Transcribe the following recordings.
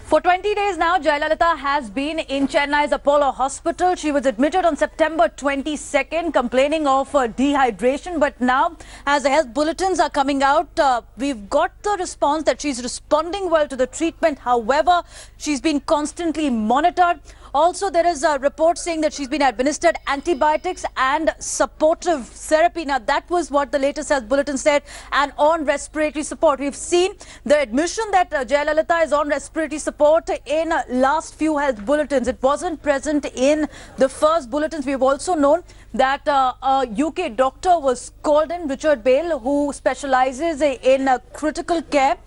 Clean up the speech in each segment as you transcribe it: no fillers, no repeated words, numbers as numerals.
For 20 days now, Jayalalitha has been in Chennai's Apollo Hospital. She was admitted on September 22nd, complaining of dehydration. But now, as the health bulletins are coming out, we've got the response that she's responding well to the treatment. However, she's been constantly monitored. Also, there is a report saying that she's been administered antibiotics and supportive therapy. Now, that was what the latest health bulletin said. And on respiratory support, we've seen the admission that Jayalalitha is on respiratory support in last few health bulletins. It wasn't present in the first bulletins. We've also known that a UK doctor was called in, Richard Bale, who specializes in critical care.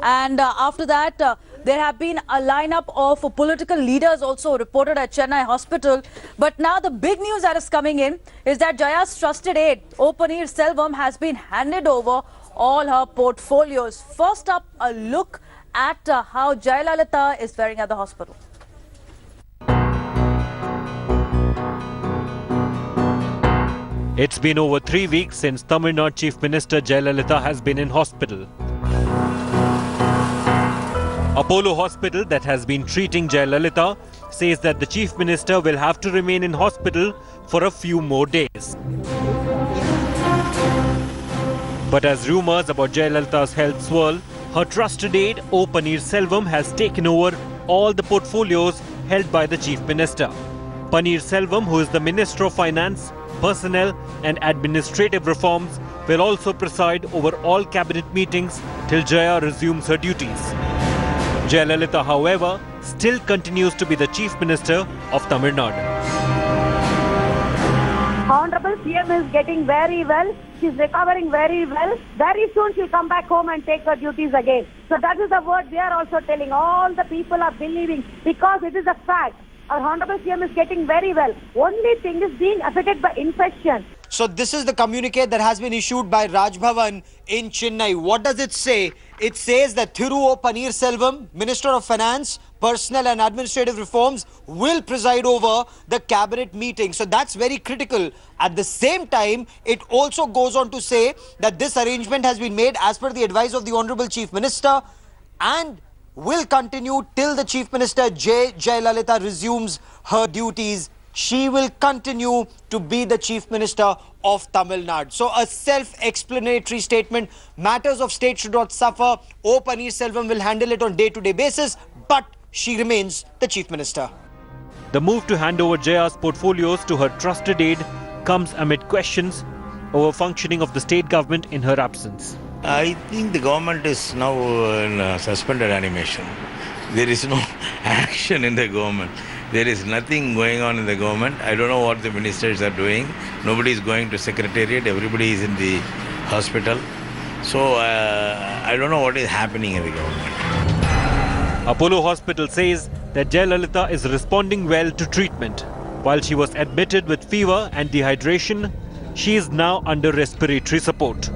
And after that, there have been a lineup of political leaders also reported at Chennai Hospital. But now the big news that is coming in is that Jaya's trusted aide, O Panneerselvam, has been handed over all her portfolios. First up, a look at how Jayalalitha is faring at the hospital. It's been over 3 weeks since Tamil Nadu Chief Minister Jayalalitha has been in hospital. Apollo Hospital, that has been treating Jayalalitha, says that the Chief Minister will have to remain in hospital for a few more days. But as rumours about Jayalalitha's health swirl, her trusted aide O Panneerselvam has taken over all the portfolios held by the Chief Minister. Panneerselvam, who is the Minister of Finance, Personnel and Administrative Reforms, will also preside over all cabinet meetings till Jaya resumes her duties. Jayalalitha, however, still continues to be the Chief Minister of Tamil Nadu. Honorable CM is getting very well. She's recovering very well. Very soon she'll come back home and take her duties again. So that is the word we are also telling. All the people are believing because it is a fact. Our Honorable CM is getting very well. Only thing is being affected by infection. So this is the communique that has been issued by Raj Bhavan in Chennai. What does it say? It says that Thiru O Panneerselvam, Minister of Finance, Personnel and Administrative Reforms, will preside over the cabinet meeting. So that's very critical. At the same time, it also goes on to say that this arrangement has been made as per the advice of the Honorable Chief Minister and will continue till the Chief Minister Jayalalitha resumes her duties. She will continue to be the Chief Minister of Tamil Nadu. So a self-explanatory statement. Matters of state should not suffer. O Panneerselvam will handle it on day-to-day basis, but she remains the Chief Minister. The move to hand over Jaya's portfolios to her trusted aide comes amid questions over functioning of the state government in her absence. I think the government is now in suspended animation. There is no action in the government. There is nothing going on in the government. I don't know what the ministers are doing. Nobody is going to secretariat. Everybody is in the hospital. So I don't know what is happening in the government. Apollo Hospital says that Jayalalitha is responding well to treatment. While she was admitted with fever and dehydration, she is now under respiratory support.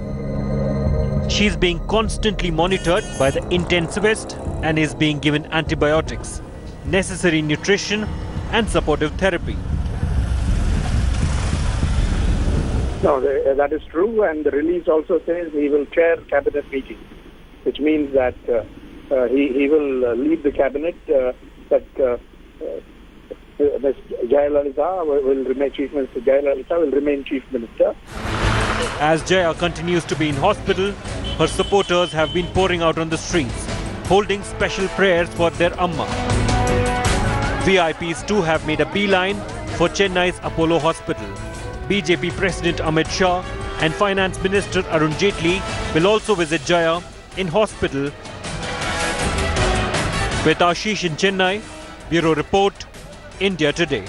She is being constantly monitored by the intensivist and is being given antibiotics, necessary nutrition and supportive therapy. No, that is true, and the release also says he will chair cabinet meetings, which means that he will lead the cabinet, that Ms. Jayalalitha will remain Chief Minister. Jayalalitha will remain Chief Minister. As Jaya continues to be in hospital, her supporters have been pouring out on the streets, holding special prayers for their Amma. VIPs too have made a beeline for Chennai's Apollo Hospital. BJP President Amit Shah and Finance Minister Arun Jaitley will also visit Jaya in hospital. With Ashish in Chennai, Bureau Report, India Today.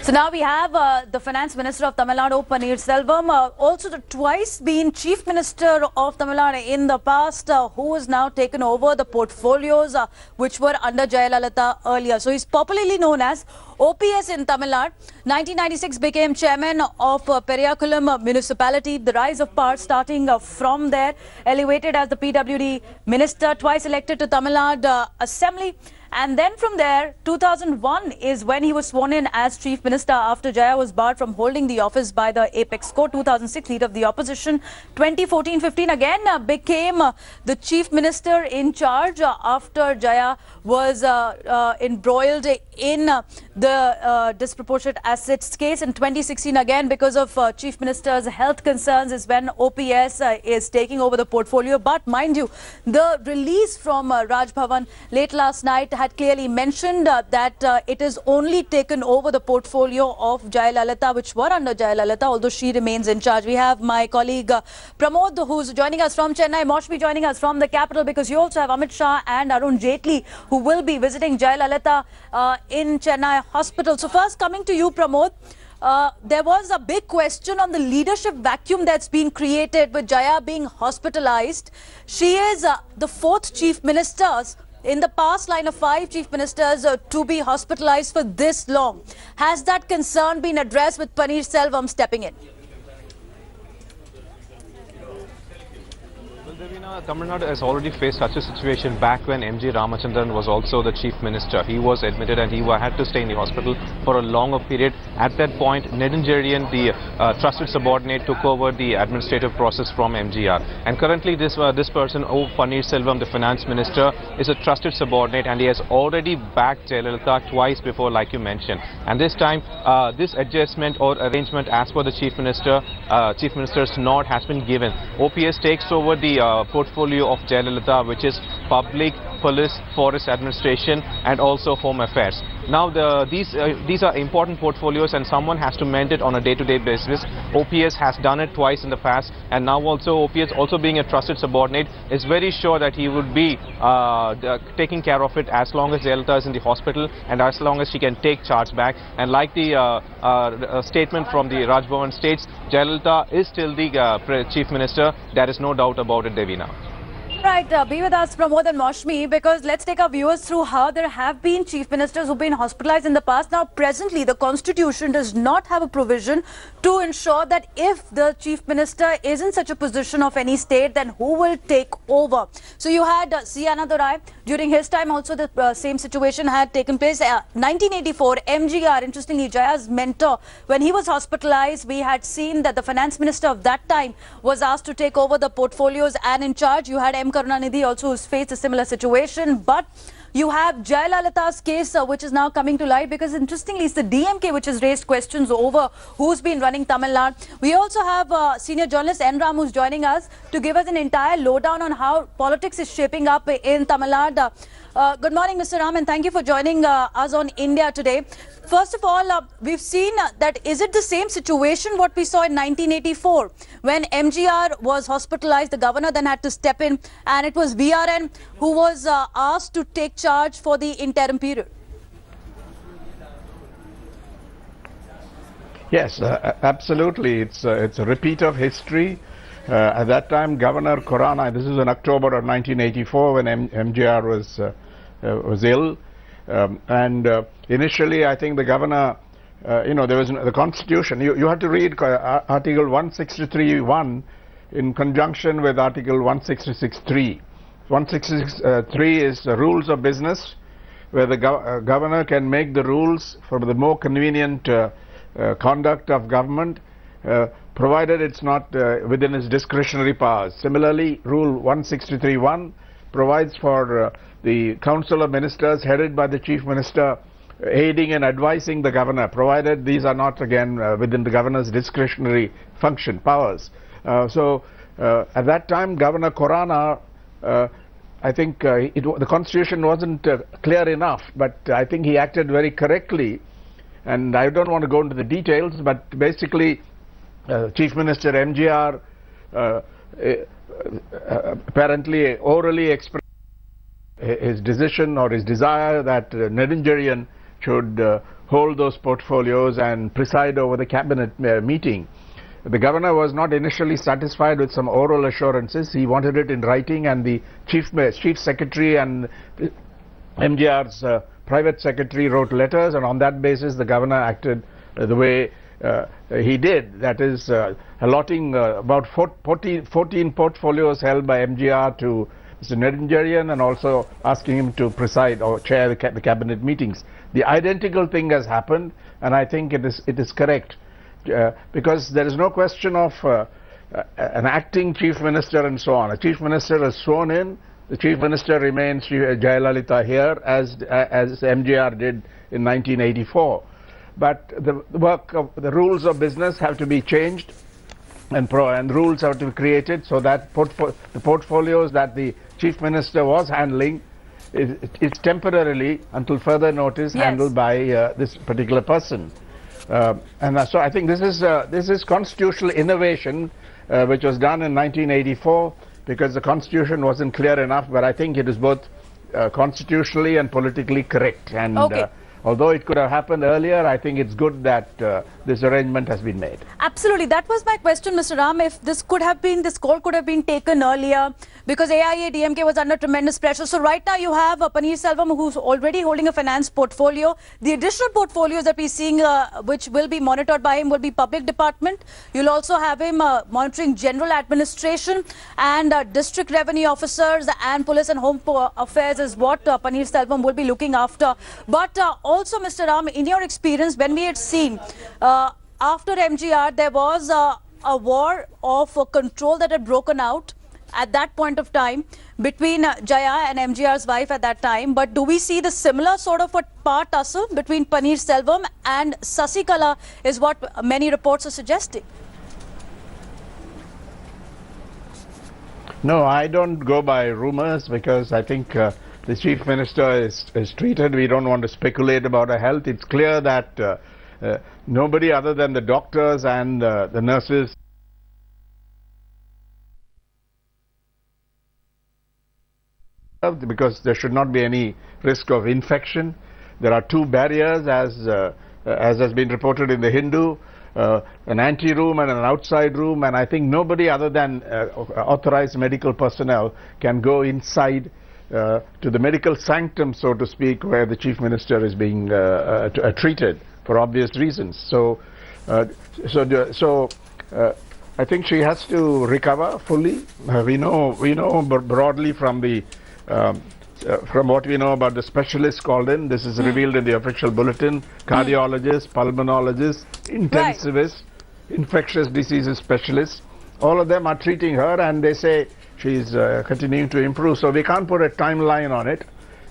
So now we have the Finance Minister of Tamil Nadu, O Panneerselvam, also twice been Chief Minister of Tamil Nadu in the past, who has now taken over the portfolios which were under Jayalalitha earlier. So he's popularly known as OPS in Tamil Nadu. 1996 became chairman of Periyakulam municipality. The rise of power starting from there, elevated as the PWD minister, twice elected to Tamil Nadu Assembly. And then from there, 2001 is when he was sworn in as Chief Minister after Jaya was barred from holding the office by the Apex Court. 2006, Leader of the Opposition. 2014-15 again became the Chief Minister in charge after Jaya was embroiled in the disproportionate assets case. In 2016 again, because of Chief Minister's health concerns, is when OPS is taking over the portfolio. But mind you, the release from Raj Bhavan late last night had clearly mentioned that it is only taken over the portfolio of Jayalalitha, which were under Jayalalitha, although she remains in charge. We have my colleague Pramod, who's joining us from Chennai, Moshmi joining us from the capital, because you also have Amit Shah and Arun Jaitley, who will be visiting Jayalalitha in Chennai hospital. So first, coming to you, Pramod. There was a big question on the leadership vacuum that's been created with Jaya being hospitalized. She is the fourth Chief Minister in the past line of 5 Chief Ministers to be hospitalized for this long. Has that concern been addressed with Panneerselvam stepping in? Tamil Nadu has already faced such a situation back when M.G. Ramachandran was also the Chief Minister. He was admitted and he had to stay in the hospital for a longer period. At that point, Nedunjeriyan, the trusted subordinate, took over the administrative process from MGR. And currently this person, O Panneerselvam, the Finance Minister, is a trusted subordinate, and he has already backed Jayalalitha twice before, like you mentioned. And this time, this adjustment or arrangement as per the Chief Minister's nod has been given. OPS takes over the portfolio of Jayalalitha, which is public, police, forest administration and also home affairs. Now these are important portfolios and someone has to mend it on a day-to-day basis. OPS has done it twice in the past, and now also OPS, also being a trusted subordinate, is very sure that he would be taking care of it as long as Jayalalitha is in the hospital and as long as she can take charge back. And like the statement from the Raj Bhavan states, Jayalalitha is still the Chief Minister. There is no doubt about it, Devina. Right, be with us, Pramod and Moshmi, because let's take our viewers through how there have been Chief Ministers who've been hospitalized in the past. Now, presently, the Constitution does not have a provision to ensure that if the Chief Minister is in such a position of any state, then who will take over? So you had C. Annadurai. During his time also the same situation had taken place. 1984, MGR, interestingly, Jaya's mentor, when he was hospitalized, we had seen that the Finance Minister of that time was asked to take over the portfolios and in charge. You had M. Karunanidhi also, who's faced a similar situation, but you have Jayalalitha's case which is now coming to light, because interestingly it's the DMK which has raised questions over who's been running Tamil Nadu. We also have senior journalist N. Ram, who's joining us to give us an entire lowdown on how politics is shaping up in Tamil Nadu. Good morning, Mr. Ram, and thank you for joining us on India today. First of all, we've seen that is it the same situation what we saw in 1984 when MGR was hospitalized, the governor then had to step in, and it was VRN who was asked to take charge for the interim period? Yes, absolutely. It's a repeat of history. At that time, Governor Khurana, this is in October of 1984 when MGR was ill. Initially, I think the governor, there was the Constitution. You had to read Article 163(1) in conjunction with Article 166(3). 166(3) is the rules of business, where the governor can make the rules for the more convenient conduct of government, provided it's not within his discretionary powers. Similarly, Rule 163(1) provides for the Council of Ministers headed by the Chief Minister aiding and advising the governor, provided these are not again within the governor's discretionary function powers. At that time, Governor Khurana, I think the Constitution wasn't clear enough, but I think he acted very correctly. And I don't want to go into the details, but basically Chief Minister MGR apparently orally expressed his decision or his desire that Nedunjeriyan should hold those portfolios and preside over the cabinet meeting. The governor was not initially satisfied with some oral assurances. He wanted it in writing, and the chief secretary and MGR's private secretary wrote letters, and on that basis the governor acted the way he did, that is allotting about 14 portfolios held by MGR to Mr. Nedunjarian and also asking him to preside or chair the cabinet meetings. The identical thing has happened, and I think it is correct because there is no question of an acting chief minister and so on. A chief minister is sworn in. The chief minister remains Jayalalitha here as MJR did in 1984. But the rules of business have to be changed, and rules have to be created so that the portfolios that the chief minister was handling is temporarily, until further notice, handled by this particular person. And so I think this is constitutional innovation which was done in 1984 because the constitution wasn't clear enough, but I think it is both constitutionally and politically correct. And although it could have happened earlier, I think it's good that this arrangement has been made. Absolutely. That was my question, Mr. Ram. If this call could have been taken earlier, because AIADMK was under tremendous pressure. So right now you have Panneerselvam, who's already holding a finance portfolio. The additional portfolios that we're seeing, which will be monitored by him, will be public department. You'll also have him monitoring general administration and district revenue officers and police and home affairs is what Panneerselvam will be looking after. But also, Mr. Ram, in your experience, when we had seen after MGR, there was a war of control that had broken out at that point of time between Jaya and MGR's wife at that time. But do we see the similar sort of a part tussle between Panneerselvam and Sasikala is what many reports are suggesting? No, I don't go by rumors because I think the chief minister is treated. We don't want to speculate about her health. It's clear that nobody other than the doctors and the nurses because there should not be any risk of infection. There are two barriers as has been reported in the Hindu, an ante-room and an outside room, and I think nobody other than authorized medical personnel can go inside to the medical sanctum, so to speak, where the chief minister is being treated for obvious reasons. So I think she has to recover fully. We know broadly from the from what we know about the specialists called in. This is revealed in the official bulletin. Cardiologists, pulmonologists, intensivists, infectious diseases specialists, all of them are treating her, and they say she's continuing to improve. So we can't put a timeline on it,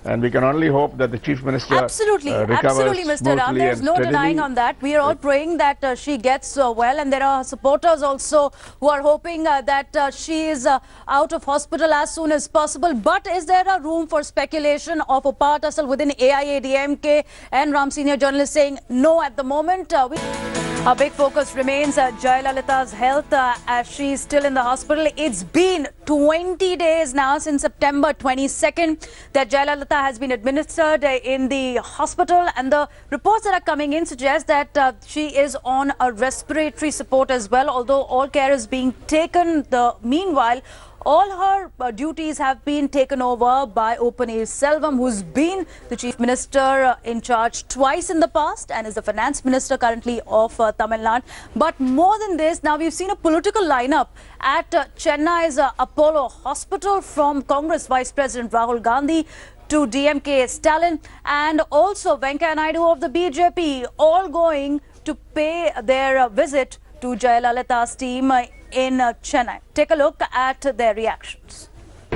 and we can only hope that the chief minister absolutely, Mr. Ram. There's no denying on that. We are all praying that she gets well, and there are supporters also who are hoping that she is out of hospital as soon as possible. But is there a room for speculation of a part tussle within AIADMK and Ram Senior Journalist saying no at the moment? Our big focus remains Jayalalitha's health as she's still in the hospital. It's been 20 days now since September 22nd that Jayalalitha has been administered in the hospital, and the reports that are coming in suggest that she is on a respiratory support as well, although all care is being taken. Meanwhile, all her duties have been taken over by O Panneerselvam, who's been the Chief Minister in charge twice in the past and is the Finance Minister currently of Tamil Nadu. But more than this, now we've seen a political lineup at Chennai's Apollo Hospital, from Congress Vice President Rahul Gandhi to DMK Stalin and also Venkaiah Naidu of the BJP, all going to pay their visit to Jayalalitha's team in Chennai. Take a look at their reactions.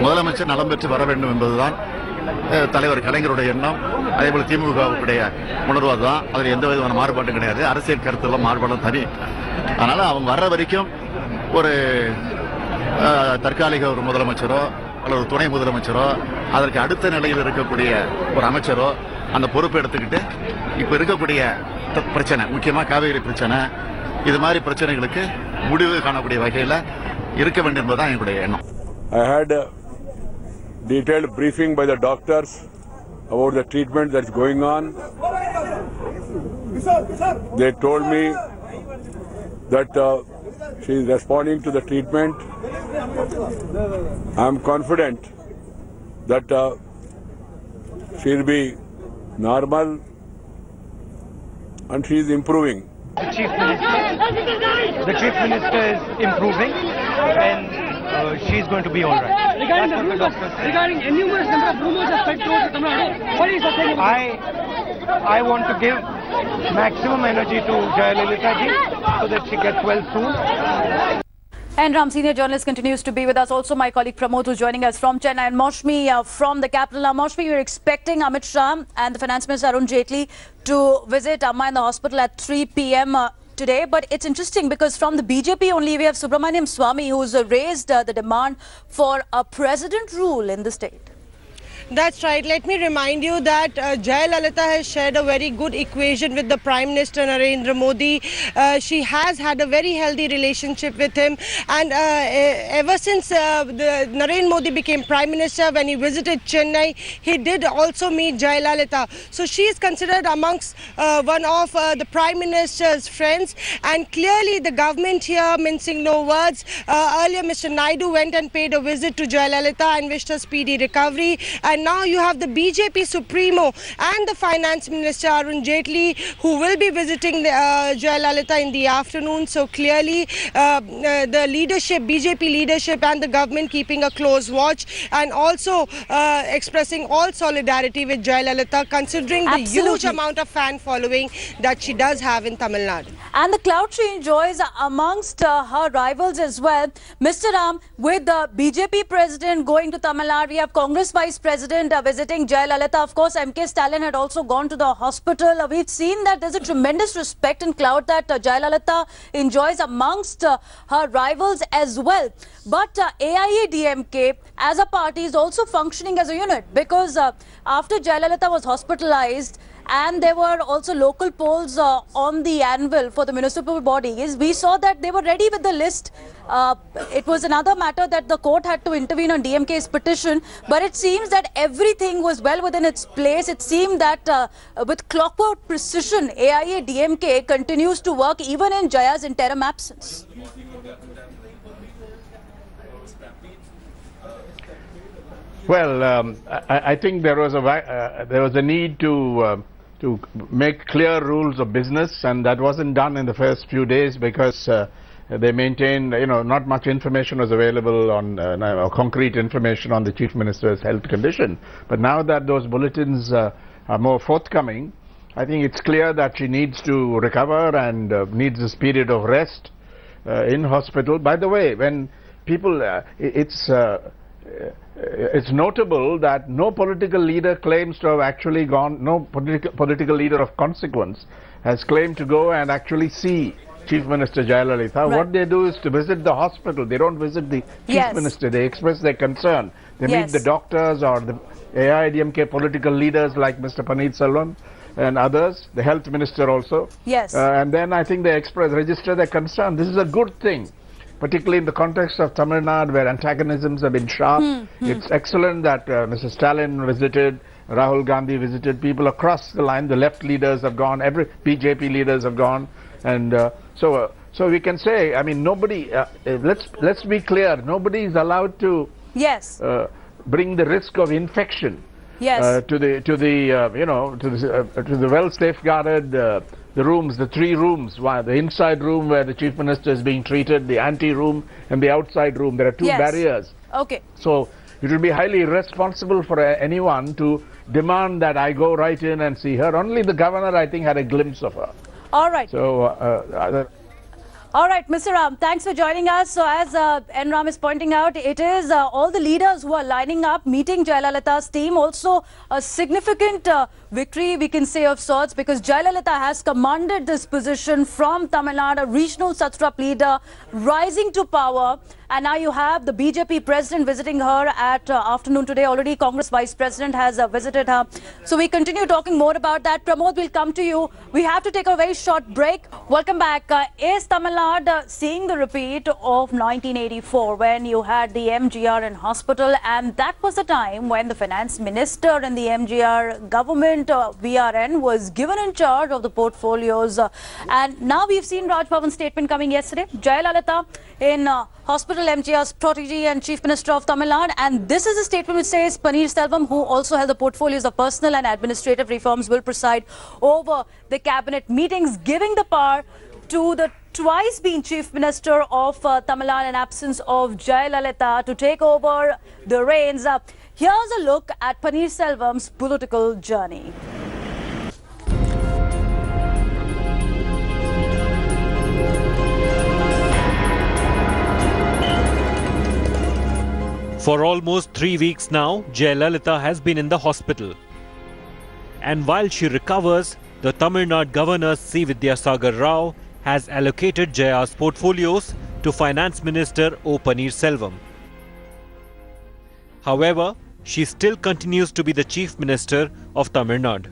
முதலமைச்சர் நலம் பெற்று வர வேண்டும் என்பதுதான் தலைவர் கலைஞருடைய எண்ணம். அதேபோல திமுகவுடைய உணர்வு தான். அதில் எந்த விதமான மாறுபாடும் கிடையாது. அரசியல் கருத்துள்ள மாறுபாடும் தனி. அதனால அவங்க வர்ற வரைக்கும் ஒரு தற்காலிக ஒரு முதலமைச்சரோ அல்லது துணை முதலமைச்சரோ அதற்கு அடுத்த நிலையில் இருக்கக்கூடிய ஒரு அமைச்சரோ அந்த பொறுப்பு எடுத்துக்கிட்டு இப்போ இருக்கக்கூடிய பிரச்சனை, முக்கியமாக காவேரி பிரச்சனை, இது மாதிரி பிரச்சனைகளுக்கு முடிவு காணக்கூடிய வகையில் இருக்க வேண்டும் என்பதுதான் என்னுடைய எண்ணம். I had a detailed briefing by the doctors about the treatment that's going on. They told me that she is responding to the treatment. I am confident that she will be normal and she is improving. The Chief Minister is improving, and she's going to be all right. Regarding the rumors, regarding a numerous number of rumors are spread throughout Tamil Nadu, what is the thing? I want to give maximum energy to Jayalalitha ji so that she gets well soon. And Ram, senior journalist, continues to be with us. Also, my colleague Pramod, who's joining us from Chennai, and Moshmi from the capital. Now, Moshmi, we're expecting Amit Shah and the Finance Minister Arun Jaitley to visit Amma in the hospital at 3 p.m. Today. But it's interesting because from the BJP only, we have Subramaniam Swamy, who's raised the demand for a president rule in the state. That's right. Let me remind you that Jayalalitha has shared a very good equation with the Prime Minister Narendra Modi. She has had a very healthy relationship with him, and ever since Narendra Modi became Prime Minister, when he visited Chennai, he did also meet Jayalalitha. So she is considered amongst one of the Prime Minister's friends, and clearly the government here, mincing no words, earlier Mr. Naidu went and paid a visit to Jayalalitha and wished her speedy recovery, and now you have the BJP Supremo and the Finance Minister Arun Jaitley, who will be visiting Jayalalitha in the afternoon. So clearly the leadership, BJP leadership and the government keeping a close watch, and also expressing all solidarity with Jayalalitha, considering the huge amount of fan following that she does have in Tamil Nadu. And the clout she enjoys amongst her rivals as well. Mr. Ram, with the BJP president going to Tamil Nadu, we have Congress Vice President visiting Jayalalitha. Of course, M.K. Stalin had also gone to the hospital. We've seen that there's a tremendous respect and clout that Jayalalitha enjoys amongst her rivals as well. But AIADMK as a party is also functioning as a unit, because after Jayalalitha was hospitalized, and there were also local polls on the anvil for the municipal bodies, we saw that they were ready with the list. It was another matter that the court had to intervene on DMK's petition, but it seems that everything was well within its place. It seemed that with clockwork precision, AIADMK continues to work even in Jaya's interim absence. Well, I think there was a need to make clear rules of business, and that wasn't done in the first few days because they maintained, not much information was available on concrete information on the Chief Minister's health condition. But now that those bulletins are more forthcoming, I think it's clear that she needs to recover and needs this period of rest in hospital. By the way, when people, it's notable that no political leader claims to have actually gone, no political leader of consequence has claimed to go and actually see Chief Minister Jayalalitha. Right. What they do is to visit the hospital. They don't visit the Chief Minister. They express their concern. They meet the doctors or the AIADMK political leaders like Mr. Panneerselvam and others, the health minister also. Yes. And then I think they register their concern. This is a good thing, particularly in the context of Tamil Nadu, where antagonisms have been sharp. It's excellent that Mr. Stalin visited, Rahul Gandhi visited, people across the line, the left leaders have gone, every BJP leaders have gone, and so we can say, I mean, nobody, let's be clear, nobody is allowed to bring the risk of infection to the well safeguarded the rooms, the three rooms, the inside room where the Chief Minister is being treated, the ante room and the outside room. There are two barriers. Okay. So it would be highly irresponsible for anyone to demand that I go right in and see her. Only the governor, I think, had a glimpse of her. All right. So all right, Mr. Ram, thanks for joining us. So as N. Ram is pointing out, it is all the leaders who are lining up, meeting Jayalalitha's team. Also a significant victory, we can say, of sorts, because Jayalalitha has commanded this position from Tamil Nadu, regional Satrap leader, rising to power. And now you have the BJP president visiting her at afternoon today. Already Congress Vice President has visited her. So we continue talking more about that. Pramod, will come to you. We have to take a very short break. Welcome back. Is Tamil Nadu seeing the repeat of 1984 when you had the MGR in hospital? And that was the time when the finance minister in the MGR government, VRN, was given in charge of the portfolios. And now we've seen Raj Bhavan's statement coming yesterday. Jayalalitha in hospital, MGR's protege and Chief Minister of Tamil Nadu, and this is a statement which says Panneerselvam, who also held the portfolios of personal and administrative reforms, will preside over the cabinet meetings, giving the power to the twice been Chief Minister of Tamil Nadu in absence of Jayalalitha to take over the reins. Here's a look at Panneerselvam's political journey. For almost 3 weeks now, Jayalalitha has been in the hospital. And while she recovers, the Tamil Nadu Governor C. Vidyasagar Rao has allocated Jaya's portfolios to Finance Minister O Panneerselvam. However, she still continues to be the Chief Minister of Tamil Nadu.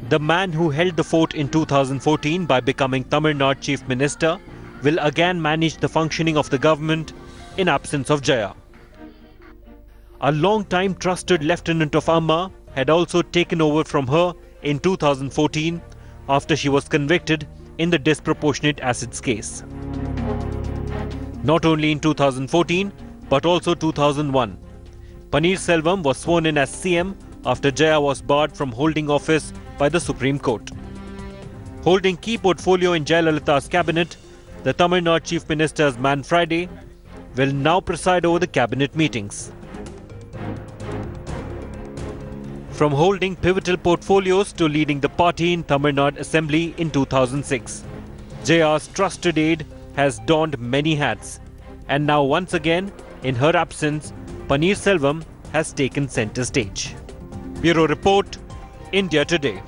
The man who held the fort in 2014 by becoming Tamil Nadu Chief Minister will again manage the functioning of the government in absence of Jaya. A long-time trusted lieutenant of Amma had also taken over from her in 2014 after she was convicted in the disproportionate assets case. Not only in 2014 but also 2001, Panneerselvam was sworn in as CM after Jaya was barred from holding office by the Supreme Court. Holding key portfolio in Jayalalitha's cabinet, the Tamil Nadu Chief Minister's man Friday will now preside over the cabinet meetings. From holding pivotal portfolios to leading the party in Tamil Nadu Assembly in 2006, Jaya's trusted aide has donned many hats, and now once again, in her absence, Panneerselvam has taken centre stage. Bureau Report, India Today.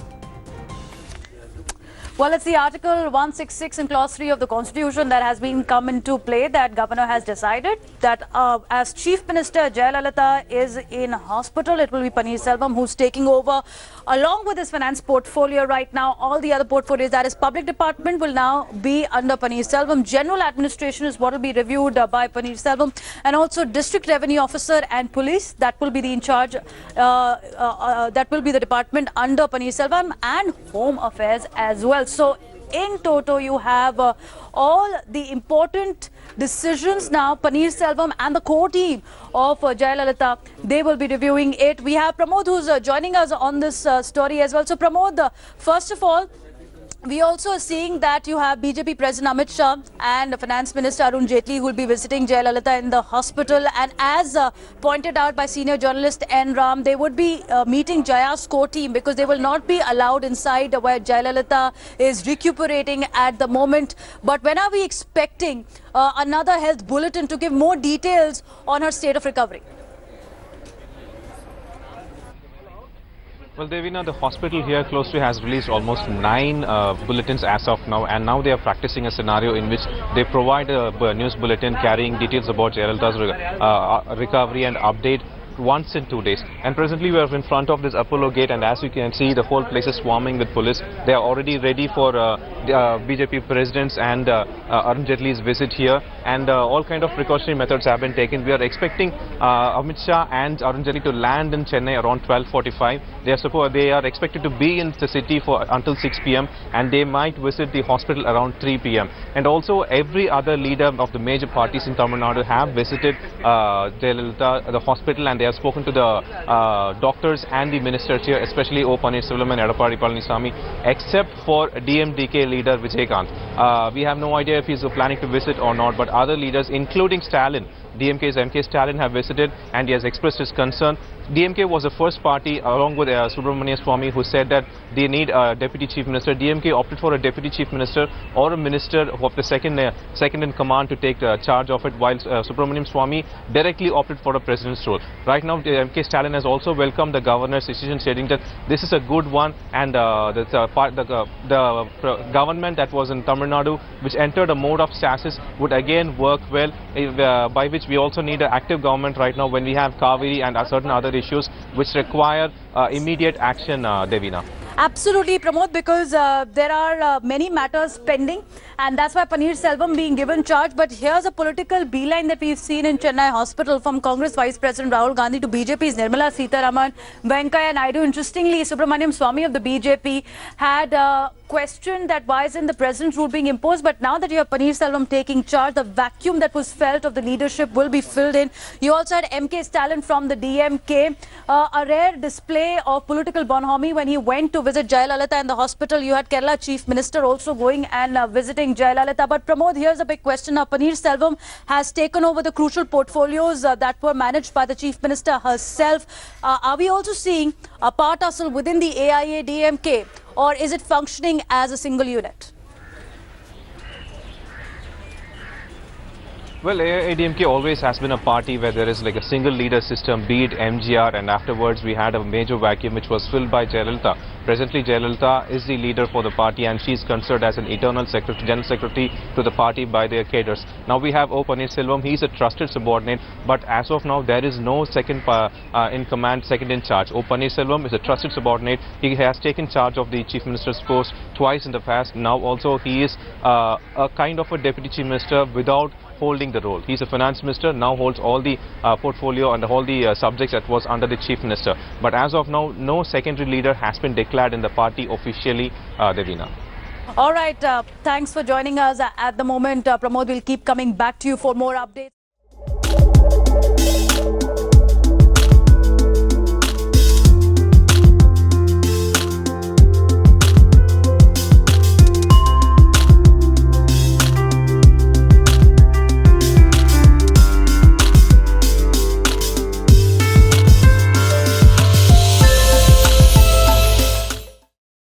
Well, it's the Article 166 in Clause 3 of the Constitution that has been come into play, that Governor has decided that as Chief Minister Jayalalitha is in hospital, it will be Panneerselvam who's taking over along with his finance portfolio right now. All the other portfolios, that is Public Department, will now be under Panneerselvam. General Administration is what will be reviewed by Panneerselvam, and also District Revenue Officer and Police, that will be the in charge, that will be the department under Panneerselvam, and Home Affairs as well. So in toto, you have all the important decisions now. Panneerselvam and the core team of Jayalalitha, they will be reviewing it. We have Pramod who's joining us on this story as well. So Pramod, first of all, we also are seeing that you have BJP President Amit Shah and Finance Minister Arun Jaitley who will be visiting Jayalalitha in the hospital. And as pointed out by senior journalist N. Ram, they would be meeting Jaya's core team because they will not be allowed inside where Jayalalitha is recuperating at the moment. But when are we expecting another health bulletin to give more details on her state of recovery? Well, Devina, the hospital here close to has released almost 9 bulletins as of now, and now they are practicing a scenario in which they provide a news bulletin carrying details about Jayalalitha's recovery and update once in 2 days. And presently we are in front of this Apollo gate, and as you can see, the whole place is swarming with police. They are already ready for BJP presidents and Arun Jaitley's visit here, and all kind of precautionary methods have been taken. We are expecting Amit Shah and Arun Jaitley to land in Chennai around 12:45. They are expected to be in the city for until 6 p.m. and they might visit the hospital around 3 p.m. And also every other leader of the major parties in Tamil Nadu have visited Jayalalitha, the hospital, and they have spoken to the doctors and the ministers here, especially O Panneerselvam and Edappadi Palaniswamy, except for DMDK leader Vijaykanth. We have no idea if he's planning to visit or not, but other leaders, including Stalin, DMK's MK Stalin, have visited and he has expressed his concern. DMK was the first party, along with Subramanian Swamy, who said that they need a deputy chief minister. DMK opted for a deputy chief minister or a minister of the second in command to take charge of it, while Subramanian Swamy directly opted for a president's role. Right now, MK Stalin has also welcomed the governor's decision, stating that this is a good one, and the government that was in Tamil Nadu, which entered a mode of stasis, would again work well, by which we also need an active government right now when we have Kaveri and certain other issues which require immediate action, Devina. Absolutely, Pramod, because there are many matters pending, and that's why Panneerselvam being given charge. But here's a political beeline that we've seen in Chennai hospital, from Congress Vice President Rahul Gandhi to BJP's Nirmala Sitharaman, Venkaiah Naidu. Interestingly, Subramaniam Swamy of the BJP had questioned that why isn't the president's rule being imposed, but now that you have Panneerselvam taking charge, the vacuum that was felt of the leadership will be filled in. You also had MK Stalin from the DMK, a rare display of political bonhomie when he went to visit Jayalalitha in the hospital. You had Kerala Chief Minister also going and visiting Jayalalitha. But Pramod, here's a big question. Panneerselvam has taken over the crucial portfolios that were managed by the Chief Minister herself. Are we also seeing a part tussle within the AIADMK, or is it functioning as a single unit? Well, AIADMK always has been a party where there is like a single leader system, be it MGR, and afterwards we had a major vacuum which was filled by Jayalalitha. Presently, Jayalalitha is the leader for the party and she is considered as an eternal secretary, general secretary to the party by their cadres. Now we have O Panneerselvam. He is a trusted subordinate, but as of now there is no second in command, second in charge. O Panneerselvam is a trusted subordinate. He has taken charge of the Chief Minister's post twice in the past. Now also he is a kind of a deputy chief minister without holding the role. He's a finance minister, now holds all the portfolio and all the subjects that was under the chief minister. But as of now, no secondary leader has been declared in the party officially, Devina. All right, thanks for joining us at the moment. Pramod will keep coming back to you for more updates.